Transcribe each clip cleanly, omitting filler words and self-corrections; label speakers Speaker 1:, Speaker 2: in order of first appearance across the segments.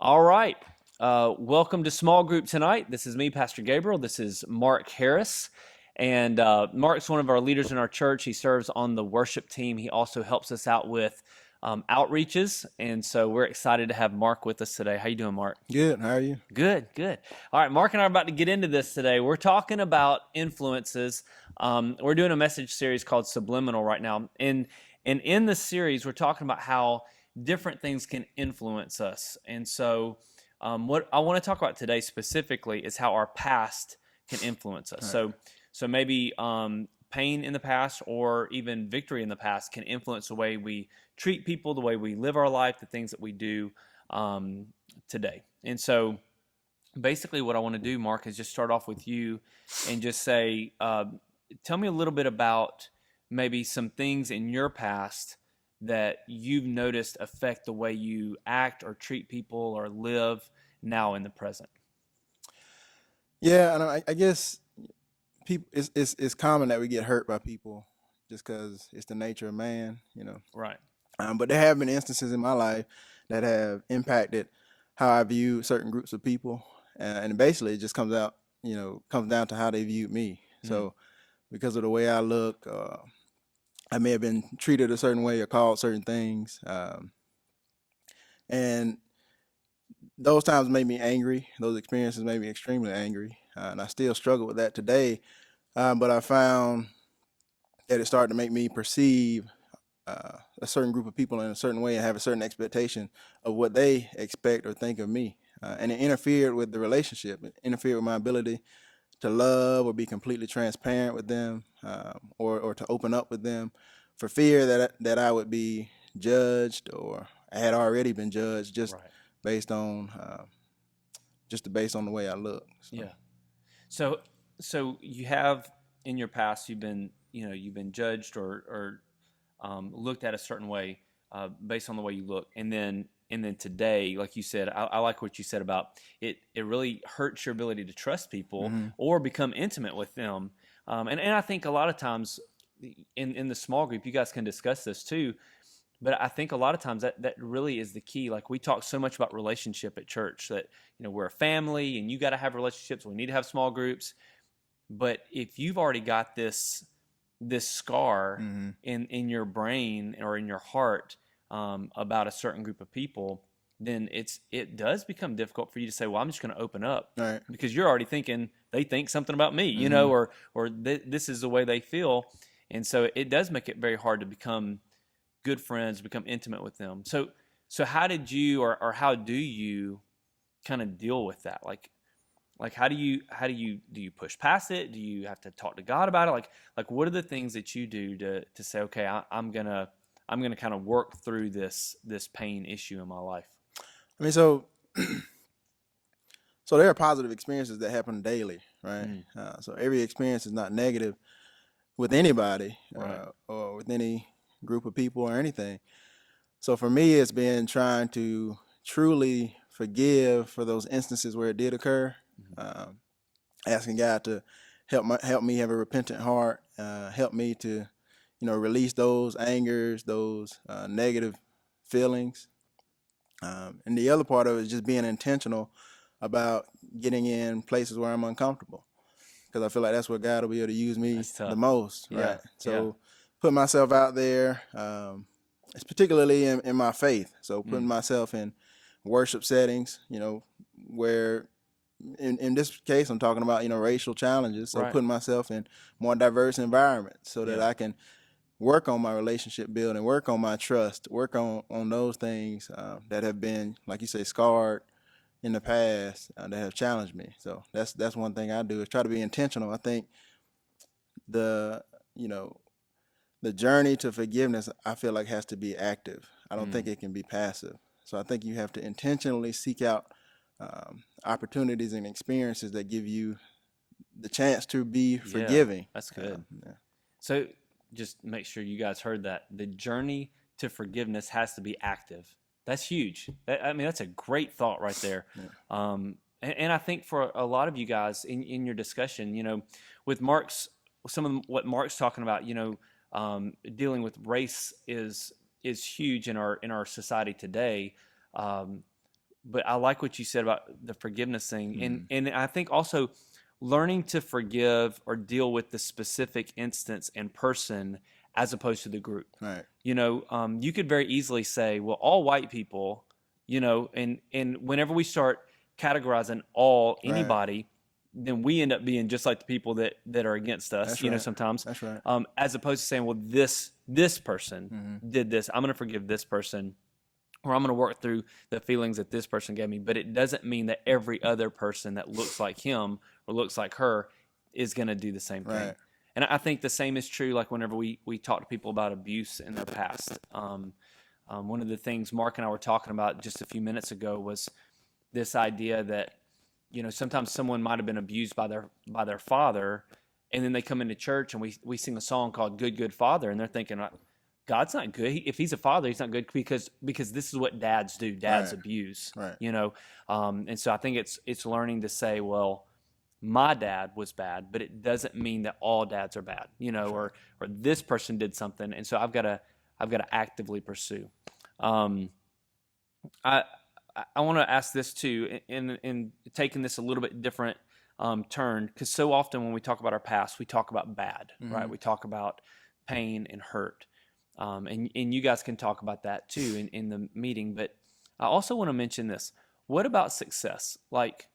Speaker 1: All right. Welcome to small group tonight. This is me, Pastor Gabriel. This is Mark Harris. And Mark's one of our leaders in our church. He serves on the worship team. He also helps us out with outreaches. And so we're excited to have Mark with us today. How you doing, Mark?
Speaker 2: Good. How are you?
Speaker 1: Good, good. All right, Mark and I are about to get into this today. We're talking about influences. We're doing a message series called Subliminal right now. And in the series, we're talking about how different things can influence us. And so what I want to talk about today specifically is how our past can influence us.
Speaker 2: Right.
Speaker 1: So maybe pain in the past or even victory in the past can influence the way we treat people, the way we live our life, the things that we do today. And so basically what I want to do, Mark, is just start off with you and just say, tell me a little bit about maybe some things in your past that you've noticed affect the way you act or treat people or live now in the present.
Speaker 2: Yeah, and I guess people it's common that we get hurt by people just because it's the nature of man.
Speaker 1: Right.
Speaker 2: But there have been instances in my life that have impacted how I view certain groups of people, and basically it just comes down to how they viewed me. So because of the way I look, I may have been treated a certain way or called certain things, and those times made me angry. Those experiences made me extremely angry, and I still struggle with that today. But I found that it started to make me perceive a certain group of people in a certain way and have a certain expectation of what they expect or think of me. And it interfered with the relationship. It interfered with my ability to love or be completely transparent with them, or to open up with them, for fear that I would be judged, or I had already been judged just
Speaker 1: Right.
Speaker 2: based on based on the way I look. So.
Speaker 1: Yeah. So you have in your past you've been judged or looked at a certain way based on the way you look, and then today, like you said, I like what you said about it. It really hurts your ability to trust people
Speaker 2: Hmm.
Speaker 1: or become intimate with them. And I think a lot of times in the small group, you guys can discuss this too. But I think a lot of times that really is the key. Like we talk so much about relationship at church that we're a family and you got to have relationships. We need to have small groups. But if you've already got this scar
Speaker 2: Hmm.
Speaker 1: in your brain or in your heart about a certain group of people, then it does become difficult for you to say, well, I'm just going to open up
Speaker 2: All right.
Speaker 1: because you're already thinking they think something about me,
Speaker 2: Hmm.
Speaker 1: or this is the way they feel, and so it does make it very hard to become good friends, become intimate with them. So how did you or how do you kind of deal with that? Like how do you push past it? Do you have to talk to God about it? Like what are the things that you do to say, okay, I'm gonna kind of work through this pain issue in my life?
Speaker 2: I mean, so there are positive experiences that happen daily, right?
Speaker 1: Mm,
Speaker 2: So every experience is not negative with anybody,
Speaker 1: right.
Speaker 2: or with any group of people or anything. So for me, it's been trying to truly forgive for those instances where it did occur,
Speaker 1: Mhm.
Speaker 2: um, asking God to help me have a repentant heart, help me to release those angers, those negative feelings. And the other part of it is just being intentional about getting in places where I'm uncomfortable, because I feel like that's where God will be able to use me
Speaker 1: That's
Speaker 2: the
Speaker 1: tough.
Speaker 2: most,
Speaker 1: Yeah,
Speaker 2: right?
Speaker 1: yeah.
Speaker 2: So put myself out there, it's particularly in my faith. So putting
Speaker 1: Mm,
Speaker 2: myself in worship settings, where in this case I'm talking about racial challenges. So
Speaker 1: right.
Speaker 2: putting myself in more diverse environments so that
Speaker 1: Yeah.
Speaker 2: I can work on my relationship building, work on my trust, work on those things that have been, like you say, scarred in the past, that have challenged me. So that's one thing I do, is try to be intentional. I think the you know the journey to forgiveness, I feel like, has to be active. I don't think
Speaker 1: Mm,
Speaker 2: it can be passive. So I think you have to intentionally seek out opportunities and experiences that give you the chance to be
Speaker 1: yeah.
Speaker 2: forgiving.
Speaker 1: That's good.
Speaker 2: Yeah.
Speaker 1: So just make sure you guys heard that. The journey to forgiveness has to be active. That's huge. I mean, that's a great thought right there.
Speaker 2: Yeah.
Speaker 1: And I think for a lot of you guys in your discussion, with some of what Mark's talking about, dealing with race is huge in our society today. Um, but I like what you said about the forgiveness thing,
Speaker 2: Mhm.
Speaker 1: and I think also learning to forgive or deal with the specific instance and person as opposed to the group.
Speaker 2: Right.
Speaker 1: You could very easily say, well, all white people, and whenever we start categorizing all
Speaker 2: Right.
Speaker 1: anybody, then we end up being just like the people that are against us,
Speaker 2: That's right.
Speaker 1: sometimes,
Speaker 2: That's right.
Speaker 1: as opposed to saying, well, this person
Speaker 2: Mhm.
Speaker 1: did this, I'm going to forgive this person, or I'm going to work through the feelings that this person gave me. But it doesn't mean that every other person that looks like him or looks like her is going to do the same thing.
Speaker 2: Right.
Speaker 1: And I think the same is true, like whenever we talk to people about abuse in their past. One of the things Mark and I were talking about just a few minutes ago was this idea that, sometimes someone might have been abused by their father, and then they come into church and we sing a song called Good, Good Father, and they're thinking, God's not good. If he's a father, he's not good because this is what dads do. Dads
Speaker 2: Right.
Speaker 1: abuse,
Speaker 2: Right.
Speaker 1: And so I think it's learning to say, well, my dad was bad, but it doesn't mean that all dads are bad, or this person did something, and so I've got to actively pursue. Um, I I want to ask this too, in taking this a little bit different turn, because so often when we talk about our past, we talk about bad, right?
Speaker 2: Mhm.
Speaker 1: We talk about pain and hurt, and you guys can talk about that too in the meeting. But I also want to mention this. What about success? Like,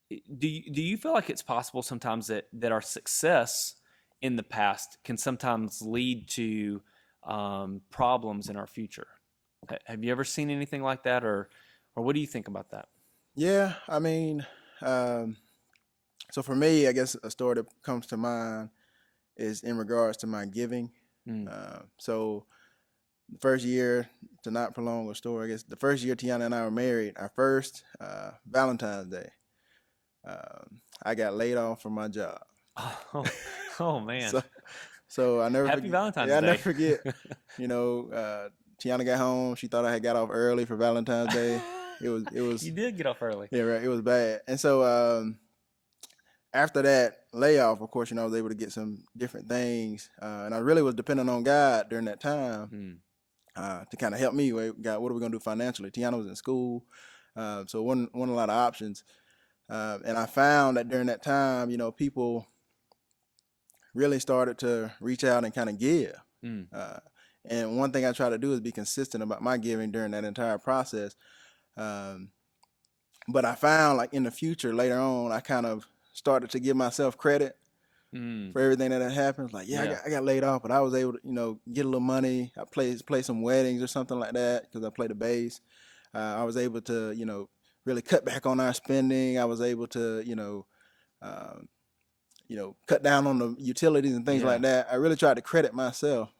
Speaker 1: do you feel like it's possible sometimes that our success in the past can sometimes lead to problems in our future? Have you ever seen anything like that, or what do you think about that?
Speaker 2: Yeah. I mean, um, so for me, I guess a story that comes to mind is in regards to my giving.
Speaker 1: Mm.
Speaker 2: So the first year, to not prolong a story, I guess the first year Tiana and I were married, our first Valentine's Day, I got laid off from my job.
Speaker 1: Oh, oh man!
Speaker 2: So, so I never
Speaker 1: Happy
Speaker 2: forget. Yeah,
Speaker 1: Valentine's
Speaker 2: I never
Speaker 1: Day.
Speaker 2: forget. You know, Tiana got home. She thought I had got off early for Valentine's Day. It was,
Speaker 1: You did get off early.
Speaker 2: yeah, right. It was bad. And so, after that layoff, of course, I was able to get some different things, and I really was depending on God during that time
Speaker 1: Mm.
Speaker 2: to kind of help me. God, what are we gonna do financially? Tiana was in school, so wasn't a lot of options. And I found that during that time, people really started to reach out and kind of give.
Speaker 1: Mm.
Speaker 2: Uh, and one thing I try to do is be consistent about my giving during that entire process. Um, but I found like in the future, later on, I kind of started to give myself credit
Speaker 1: Mm.
Speaker 2: for everything that had happened. Like, yeah,
Speaker 1: Yeah.
Speaker 2: I got laid off, but I was able to, get a little money. I play some weddings or something like that because I play the bass. I was able to, really cut back on our spending. I was able to, um, cut down on the utilities and things
Speaker 1: Yeah.
Speaker 2: like that. I really tried to credit myself.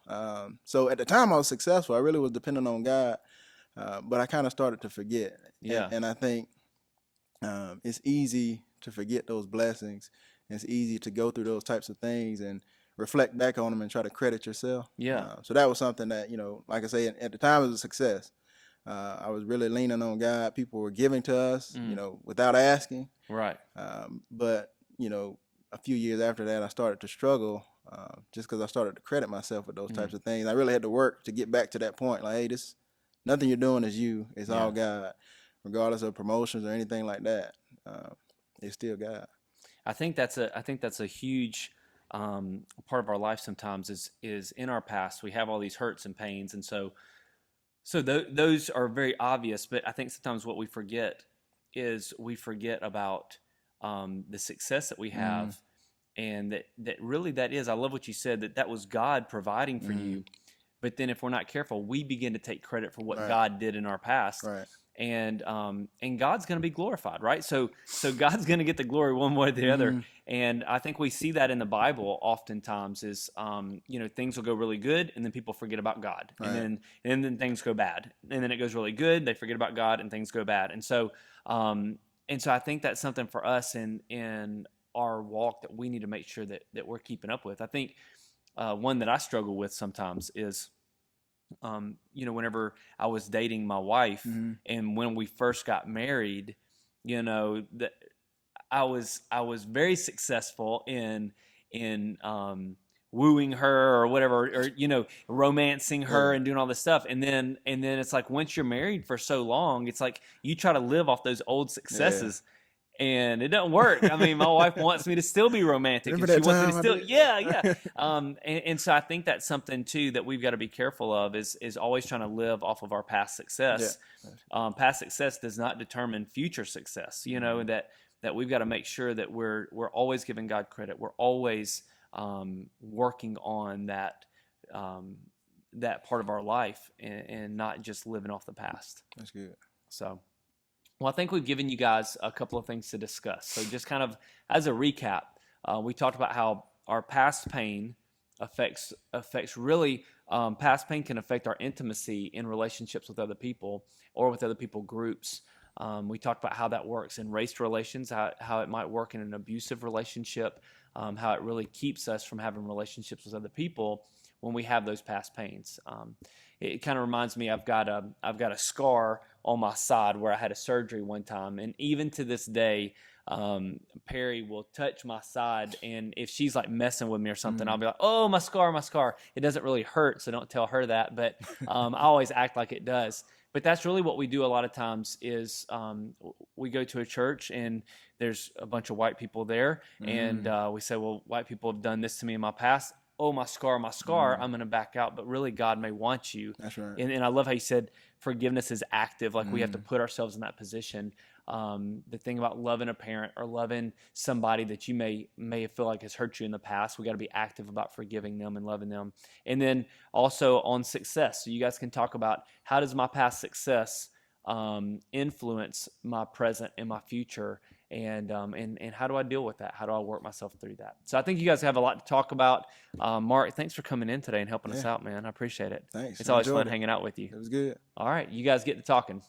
Speaker 2: So at the time I was successful. I really was dependent on God, but I kind of started to forget. And,
Speaker 1: Yeah.
Speaker 2: and I think it's easy to forget those blessings. It's easy to go through those types of things and reflect back on them and try to credit yourself.
Speaker 1: Yeah.
Speaker 2: So that was something that, like I say, at the time it was a success. I was really leaning on God. People were giving to us,
Speaker 1: Mm.
Speaker 2: without asking.
Speaker 1: Right.
Speaker 2: But a few years after that, I started to struggle just because I started to credit myself with those
Speaker 1: Mm.
Speaker 2: types of things. I really had to work to get back to that point. Like, hey, this nothing you're doing is you. It's
Speaker 1: Yeah.
Speaker 2: all God, regardless of promotions or anything like that. Uh, it's still God.
Speaker 1: I think that's a huge part of our life. Sometimes is in our past we have all these hurts and pains, and those are very obvious. But I think sometimes what we forget is we forget about the success that we
Speaker 2: Mm,
Speaker 1: have, and that really that is. I love what you said, that was God providing for
Speaker 2: mm,
Speaker 1: you. But then if we're not careful, we begin to take credit for what
Speaker 2: right,
Speaker 1: God did in our past,
Speaker 2: right.
Speaker 1: and God's going to be glorified, right? So God's going to get the glory one way or the other.
Speaker 2: Mm,
Speaker 1: And I think we see that in the Bible oftentimes is things will go really good, and then people forget about God, and
Speaker 2: right.
Speaker 1: then things go bad, and then it goes really good, they forget about God, and things go bad. And so I think that's something for us in our walk that we need to make sure that we're keeping up with. I think one that I struggle with sometimes is, whenever I was dating my wife,
Speaker 2: Mm,
Speaker 1: and when we first got married, that I was very successful in wooing her or whatever, or romancing her
Speaker 2: Yeah.
Speaker 1: and doing all this stuff, and then it's like once you're married for so long, it's like you try to live off those old
Speaker 2: Yeah.
Speaker 1: successes. And it doesn't work. I mean, my wife wants me to still be romantic.
Speaker 2: Remember
Speaker 1: And she
Speaker 2: that
Speaker 1: wants me to
Speaker 2: time I
Speaker 1: still,
Speaker 2: did?
Speaker 1: yeah. And so I think that's something too that we've got to be careful of is always trying to live off of our past success. Past success does not determine future success. And that we've got to make sure that we're always giving God credit. We're always working on that part of our life and not just living off the past.
Speaker 2: That's good.
Speaker 1: So. Well, I think we've given you guys a couple of things to discuss. So just kind of as a recap, we talked about how our past pain affects really, past pain can affect our intimacy in relationships with other people or with other people groups. We talked about how that works in race relations, how it might work in an abusive relationship, how it really keeps us from having relationships with other people when we have those past pains. It kind of reminds me, I've got a scar on my side where I had a surgery one time, and even to this day, Perry will touch my side, and if she's like messing with me or something, I'll be like, "Oh, my scar!" It doesn't really hurt, so don't tell her that. But I always act like it does. But that's really what we do a lot of times is we go to a church and there's a bunch of white people there, and we say, "Well, white people have done this to me in my past. Oh, my scar, I'm going to back out." But really, God may want you.
Speaker 2: That's right.
Speaker 1: And I love how you said forgiveness is active. Like we have to put ourselves in that position. The thing about loving a parent or loving somebody that you may feel like has hurt you in the past, we got to be active about forgiving them and loving them. And then also on success. So you guys can talk about how does my past success influence my present and my future, and how do I deal with that? How do I work myself through that? So I think you guys have a lot to talk about. Mark, thanks for coming in today and helping us out, man. I appreciate it.
Speaker 2: Thanks.
Speaker 1: It's
Speaker 2: I
Speaker 1: always fun
Speaker 2: enjoyed it.
Speaker 1: hanging out with you.
Speaker 2: It was good.
Speaker 1: All right, you guys get to talking.